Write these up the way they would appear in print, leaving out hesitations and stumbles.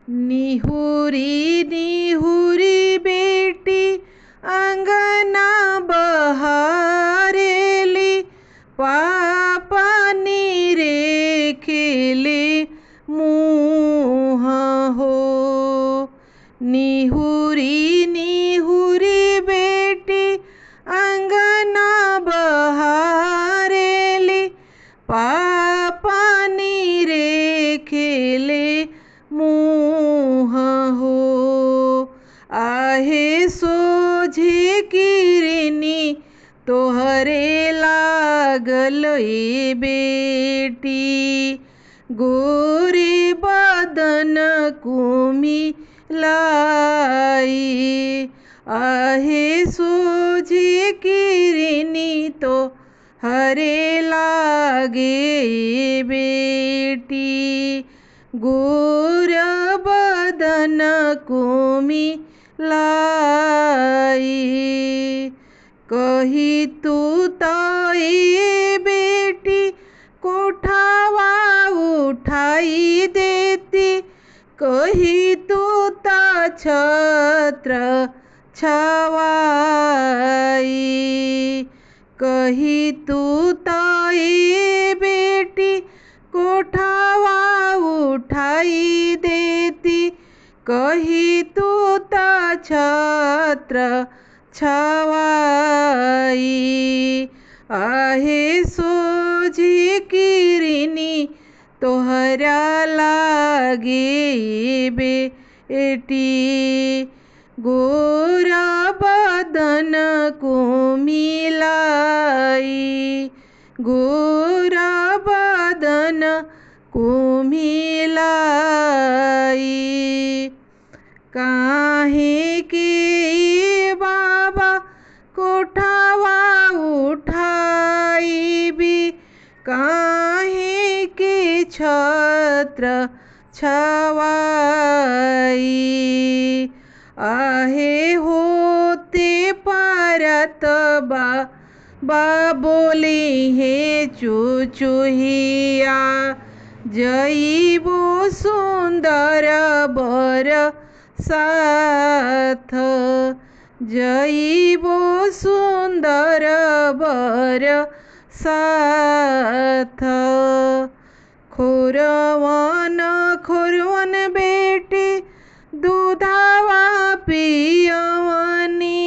निहुरी निहुरी बेटी अंगना बहारेली, पापा नीरे खेले मुँह हो। निहुरी निहुरी बेटी अंगना बहारेली, पापा नीरे खेले मुँह हो। आहे सोझे किरनी तोहरे लागल ए बेटी, गोरे बदन कुमिलाई। आहे सोझे किरनी तोहरे लागे ए बेटी, गोर बदन कुमिलाई। कही तू ताई बेटी कोठावा उठाई देती, कही तू ता छत्र छवाई। कही तू ताई बेटी कोठावा उठाई देती, कही तू ता छत्र छवाई। आहे सोझे किरनी तोहरा लागे बेटी, गोरा बदन कुमिलाई। गोरा बदन कुमिलाई। काहे के बाबा कोठावा उठाईबी, काहे के छत्र छवाई। आहे होते परत बा बोली हे चुचुहिया, जइबो सुंदर बर साथ। जइबो सुंदर बर साथ। खोरवन खोरवन बेटी दूधावा पियवनी,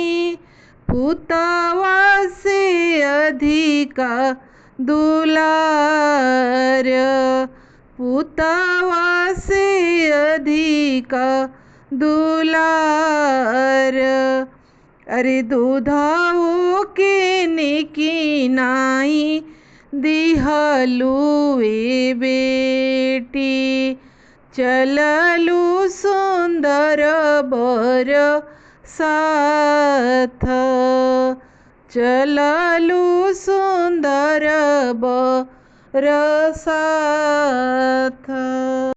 पुतवा से अधिका दुलार। पुतवा से अधिका दुलार। अरे दूधाओ के निकिनाई दिहलू ए बेटी, चललू सुंदर बर साथ। चललू सुंदर बर साथ।